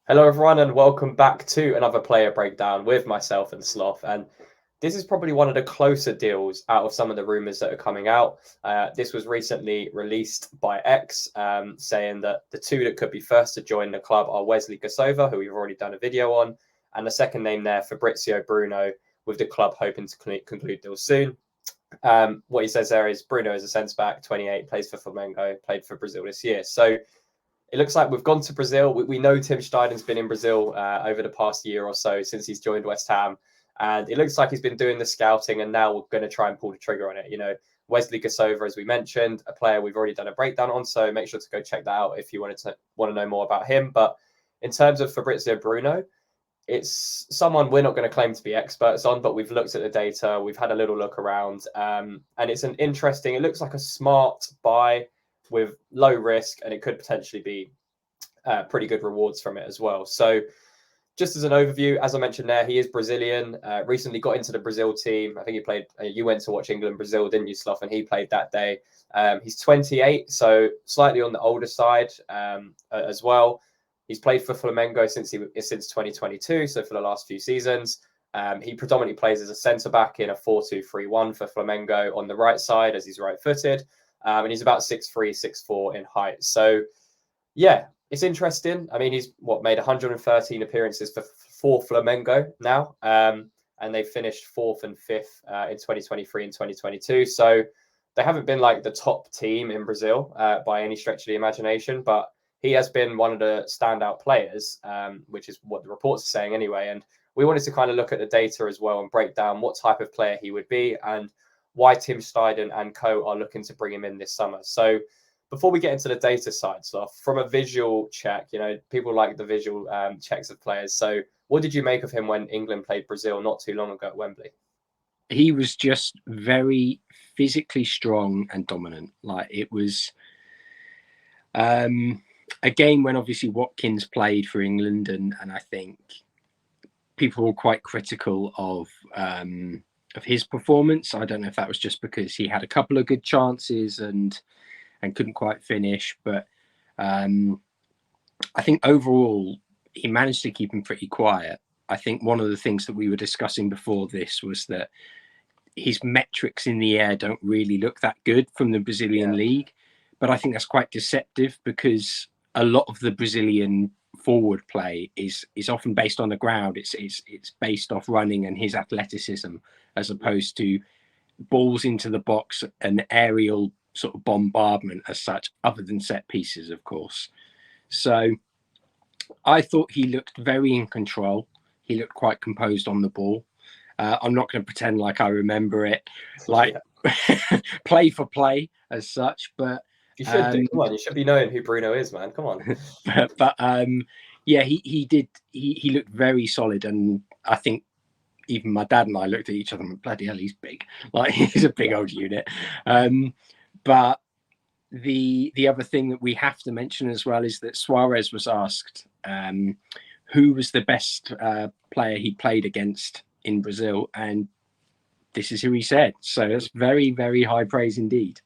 Hello, everyone, and welcome back to another player breakdown with myself and Sloth. And this is probably one of the closer deals out of some of the rumors that are coming out. This was recently released by X, saying that the two that could be first to join the club are Wesley Gasova, who we've already done a video on, and the second name there, Fabricio Bruno, with the club hoping to conclude deals soon. What he says there is Bruno is a centre back, 28, plays for Flamengo, played for Brazil this year. So it looks like we've gone to Brazil. We know Tim Steiden's been in Brazil over the past year or so since he's joined West Ham. And it looks like he's been doing the scouting, and now we're going to try and pull the trigger on it. Wesley Gasova, as we mentioned, a player we've already done a breakdown on. So make sure to go check that out if you want to know more about him. But in terms of Fabrizio Bruno, it's someone we're not going to claim to be experts on, but we've looked at the data. We've had a little look around, and it's it looks like a smart buy with low risk, and it could potentially be pretty good rewards from it as well. So just as an overview, as I mentioned there, he is Brazilian, recently got into the Brazil team. I think he played, you went to watch England-Brazil, didn't you, Slough? And he played that day. He's 28, so slightly on the older side as well. He's played for Flamengo since 2022, so for the last few seasons. He predominantly plays as a centre-back in a 4-2-3-1 for Flamengo on the right side, as he's right-footed. And he's about 6'3", 6'4" in height. So, yeah, it's interesting. I mean, he's made 113 appearances for Flamengo now, and they finished fourth and fifth in 2023 and 2022. So they haven't been like the top team in Brazil by any stretch of the imagination, but he has been one of the standout players, which is what the reports are saying anyway. And we wanted to kind of look at the data as well and break down what type of player he would be and why Tim Steiden and co are looking to bring him in this summer. So before we get into the data side stuff, from a visual check, people like the visual checks of players. So what did you make of him when England played Brazil not too long ago at Wembley? He was just very physically strong and dominant. Like, it was a game when obviously Watkins played for England, and I think people were quite critical of his performance. I don't know if that was just because he had a couple of good chances and couldn't quite finish, but I think overall he managed to keep him pretty quiet. I think one of the things that we were discussing before this was that his metrics in the air don't really look that good from the Brazilian league, but I think that's quite deceptive because a lot of the Brazilian forward play is often based on the ground. It's based off running and his athleticism, as opposed to balls into the box and aerial sort of bombardment as such, other than set pieces, of course. So I thought he looked very in control. He looked quite composed on the ball. I'm not going to pretend like I remember it, like play for play as such, but you should do. Come on, you should be knowing who Bruno is, man. Come on. but yeah, he did. He looked very solid, and I think even my dad and I looked at each other and went, bloody hell, he's big. Like, he's a big old unit. But the other thing that we have to mention as well is that Suarez was asked who was the best player he played against in Brazil, and this is who he said. So that's very, very high praise indeed.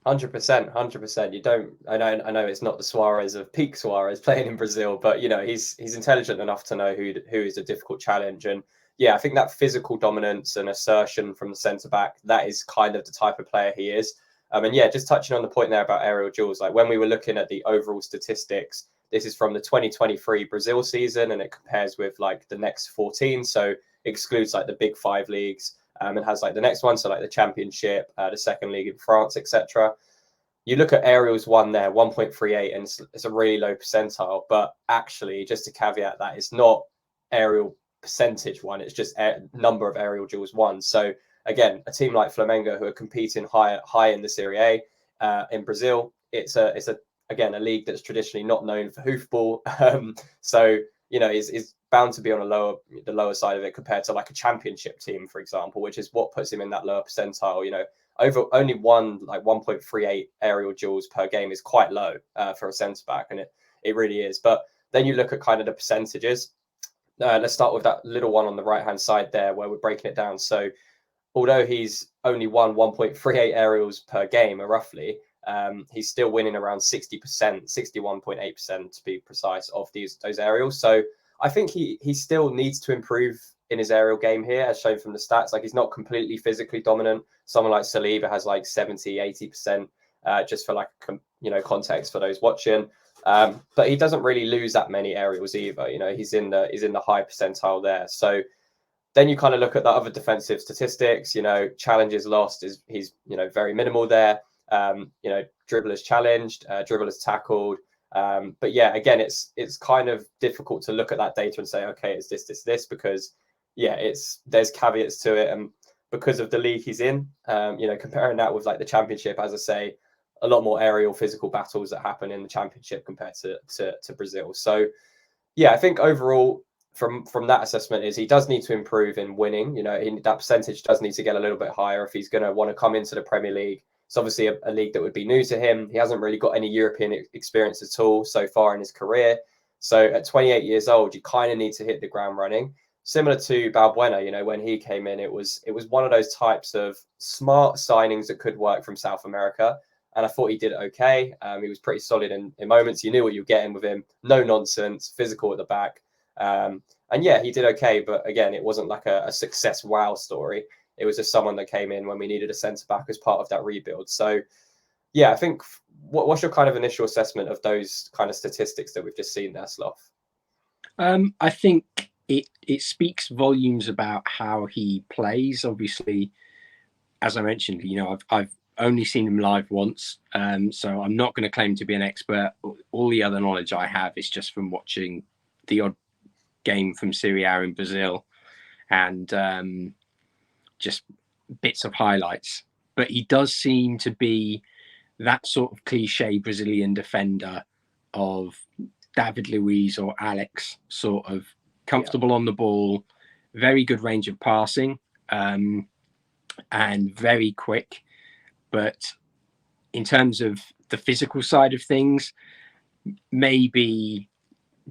100%. You don't. I know it's not the Suarez of peak Suarez playing in Brazil, but he's intelligent enough to know who is a difficult challenge. And yeah, I think that physical dominance and assertion from the centre back, that is kind of the type of player he is. And yeah, just touching on the point there about aerial duels, like when we were looking at the overall statistics, this is from the 2023 Brazil season, and it compares with like the next 14. So excludes like the big five leagues. And has like the next one, so like the Championship, the second league in France, etc. You look at aerials one there, 1.38, and it's a really low percentile. But actually, just to caveat that, it's not aerial percentage one; it's just number of aerial duels won. So again, a team like Flamengo, who are competing high in the Serie A in Brazil, it's a league that's traditionally not known for hoofball. So is bound to be on the lower side of it compared to like a championship team, for example, which is what puts him in that lower percentile. Over only 1.38 aerial duels per game is quite low for a centre back, and it really is. But then you look at kind of the percentages. Let's start with that little one on the right hand side there, where we're breaking it down. So although he's only won 1.38 aerials per game, roughly, he's still winning around 60%, 61.8% to be precise, of those aerials. So I think he still needs to improve in his aerial game here, as shown from the stats. Like, he's not completely physically dominant. Someone like Saliba has like 70, 80%, just for like, context for those watching. But he doesn't really lose that many aerials either. He's in the high percentile there. So then you kind of look at the other defensive statistics. Challenges lost he's very minimal there. Dribblers challenged, dribblers tackled. But yeah, again, it's kind of difficult to look at that data and say, okay, it's this, because there's caveats to it, and because of the league he's in, comparing that with like the Championship, as I say, a lot more aerial physical battles that happen in the Championship compared to Brazil. So yeah, I think overall from that assessment is he does need to improve in winning. That percentage does need to get a little bit higher if he's going to want to come into the Premier League. It's obviously a league that would be new to him. He hasn't really got any European experience at all so far in his career. So at 28 years old, you kind of need to hit the ground running. Similar to Balbuena, when he came in, it was one of those types of smart signings that could work from South America. And I thought he did okay. He was pretty solid in moments. You knew what you were getting with him. No nonsense, physical at the back. And yeah, he did okay. But again, it wasn't like a success wow story. It was just someone that came in when we needed a centre-back as part of that rebuild. So yeah, I think what's your kind of initial assessment of those kind of statistics that we've just seen there, Sloth? I think it speaks volumes about how he plays. Obviously, as I mentioned, I've only seen him live once, so I'm not going to claim to be an expert. All the other knowledge I have is just from watching the odd game from Serie A in Brazil, and just bits of highlights. But he does seem to be that sort of cliche Brazilian defender of David Luiz or Alex, sort of comfortable on the ball, very good range of passing, and very quick. But in terms of the physical side of things, maybe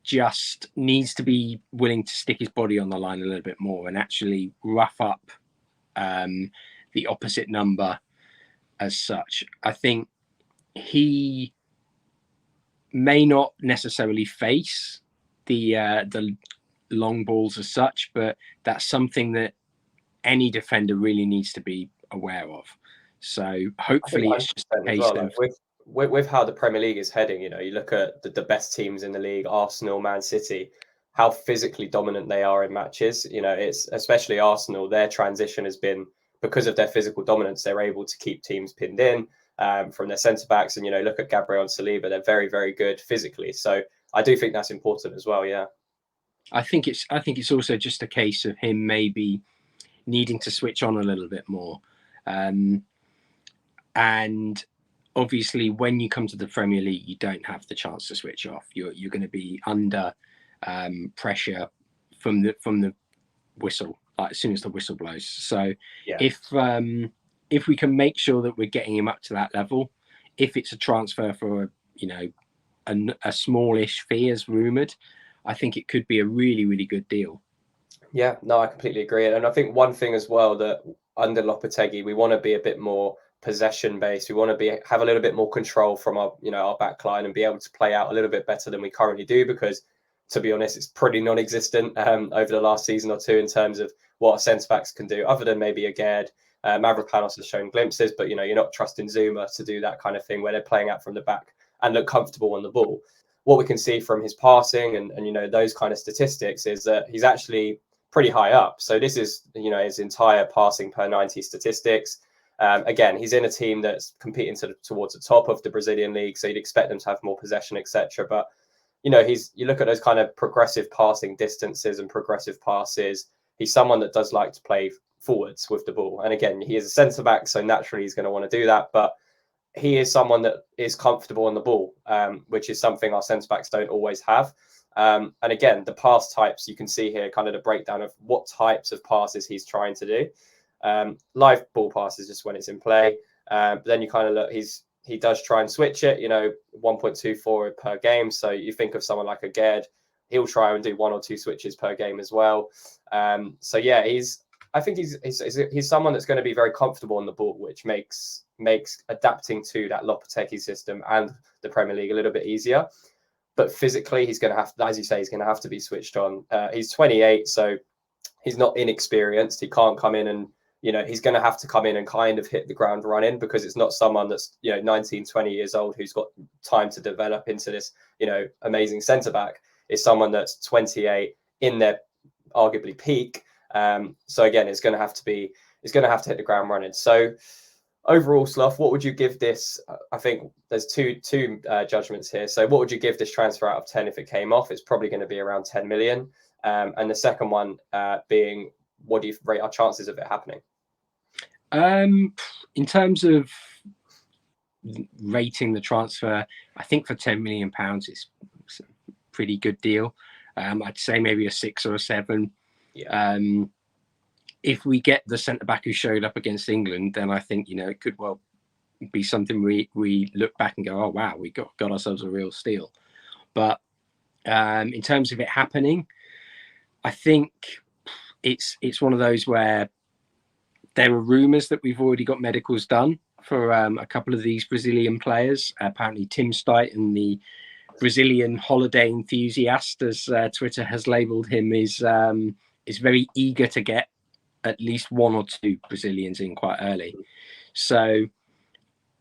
just needs to be willing to stick his body on the line a little bit more and actually rough up the opposite number as such. I think he may not necessarily face the long balls as such, but that's something that any defender really needs to be aware of. So hopefully it's just a case of... With how the Premier League is heading, you look at the best teams in the league, Arsenal, Man City, how physically dominant they are in matches. It's especially Arsenal, their transition has been, because of their physical dominance, they're able to keep teams pinned in from their centre-backs. And, look at Gabriel and Saliba, they're very, very good physically. So I do think that's important as well, yeah. I think it's also just a case of him maybe needing to switch on a little bit more. And obviously, when you come to the Premier League, you don't have the chance to switch off. You're going to be under pressure from the whistle, like as soon as the whistle blows. So yeah. If we can make sure that we're getting him up to that level, if it's a transfer for a smallish fee as rumoured, I think it could be a really, really good deal. Yeah, no, I completely agree. And I think one thing as well, that under Lopetegui, we want to be a bit more possession based. We want to have a little bit more control from our back line and be able to play out a little bit better than we currently do, because to be honest, it's pretty non-existent over the last season or two in terms of what our centre backs can do, other than maybe a Gerd. Mavropanos has shown glimpses, but you're not trusting Zuma to do that kind of thing where they're playing out from the back and look comfortable on the ball. What we can see from his passing and those kind of statistics is that he's actually pretty high up. So this is his entire passing per 90 statistics. Again, he's in a team that's competing towards the top of the Brazilian league, so you'd expect them to have more possession, etc. But you look at those kind of progressive passing distances and progressive passes. He's someone that does like to play forwards with the ball, and again, he is a centre back, so naturally he's going to want to do that. But he is someone that is comfortable on the ball, which is something our centre backs don't always have. And again, the pass types, you can see here kind of the breakdown of what types of passes he's trying to do. Live ball passes just when it's in play. But then you kind of look, he does try and switch it, 1.24 per game. So you think of someone like a Gerd, he'll try and do 1 or 2 switches per game as well. So yeah, I think he's someone that's going to be very comfortable on the ball, which makes adapting to that Lopetegui system and the Premier League a little bit easier. But physically, he's going to have, as you say, he's going to have to be switched on. He's 28, so he's not inexperienced. He can't come in and, he's going to have to come in and kind of hit the ground running, because it's not someone that's, 19, 20 years old who's got time to develop into this, amazing centre back. It's someone that's 28 in their arguably peak. So again, it's going to have to hit the ground running. So overall, Slough, what would you give this? I think there's two judgments here. So what would you give this transfer out of 10 if it came off? It's probably going to be around 10 million. And the second one being, what do you rate our chances of it happening? In terms of rating the transfer, I think for £10 million, it's a pretty good deal. I'd say maybe a 6 or a 7. Yeah. If we get the centre-back who showed up against England, then I think, it could well be something we look back and go, oh, wow, we got ourselves a real steal. But in terms of it happening, I think it's one of those where there are rumours that we've already got medicals done for a couple of these Brazilian players. Apparently, Tim Stuyton, the Brazilian holiday enthusiast, as Twitter has labelled him, is very eager to get at least 1 or 2 Brazilians in quite early. So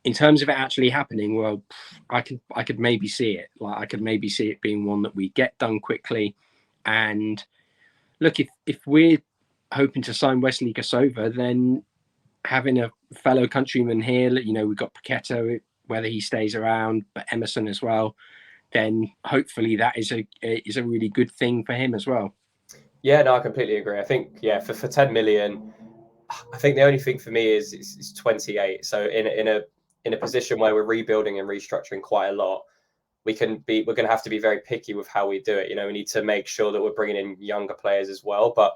in terms of it actually happening, well, I could maybe see it. Like, I could maybe see it being one that we get done quickly. And look, if we're hoping to sign Wesley Kosova, then having a fellow countryman here, we've got Paquetá, whether he stays around, but Emerson as well, then hopefully that is a really good thing for him as well. Yeah, no, I completely agree. I think, for 10 million, I think the only thing for me is 28. So in a position where we're rebuilding and restructuring quite a lot, we're going to have to be very picky with how we do it. We need to make sure that we're bringing in younger players as well. But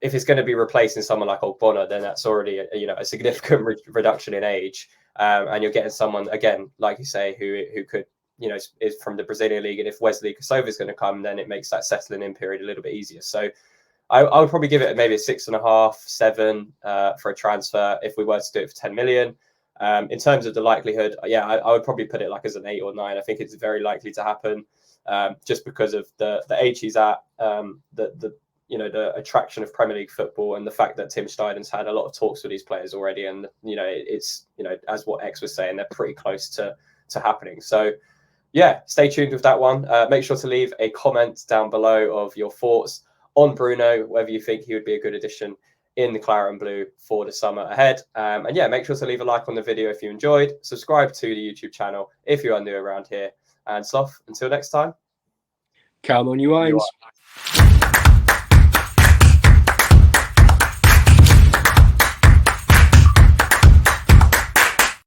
if it's going to be replacing someone like Ogbonna, then that's already a significant reduction in age, and you're getting someone, again, like you say, who could, is from the Brazilian league. And if Wesley Kosova is going to come, then it makes that settling in period a little bit easier. So I would probably give it maybe a 6.5, 7 for a transfer if we were to do it for 10 million. In terms of the likelihood, I would probably put it like as an 8 or 9. I think it's very likely to happen, just because of the age he's at, the attraction of Premier League football, and the fact that Tim Stuyton's had a lot of talks with these players already, and it's as what X was saying, they're pretty close to happening. So stay tuned with that one. Make sure to leave a comment down below of your thoughts on Bruno, whether you think he would be a good addition in the Claret and Blue for the summer ahead. And make sure to leave a like on the video if you enjoyed. Subscribe to the YouTube channel if you are new around here. And Slough, until next time. Come on, you irons.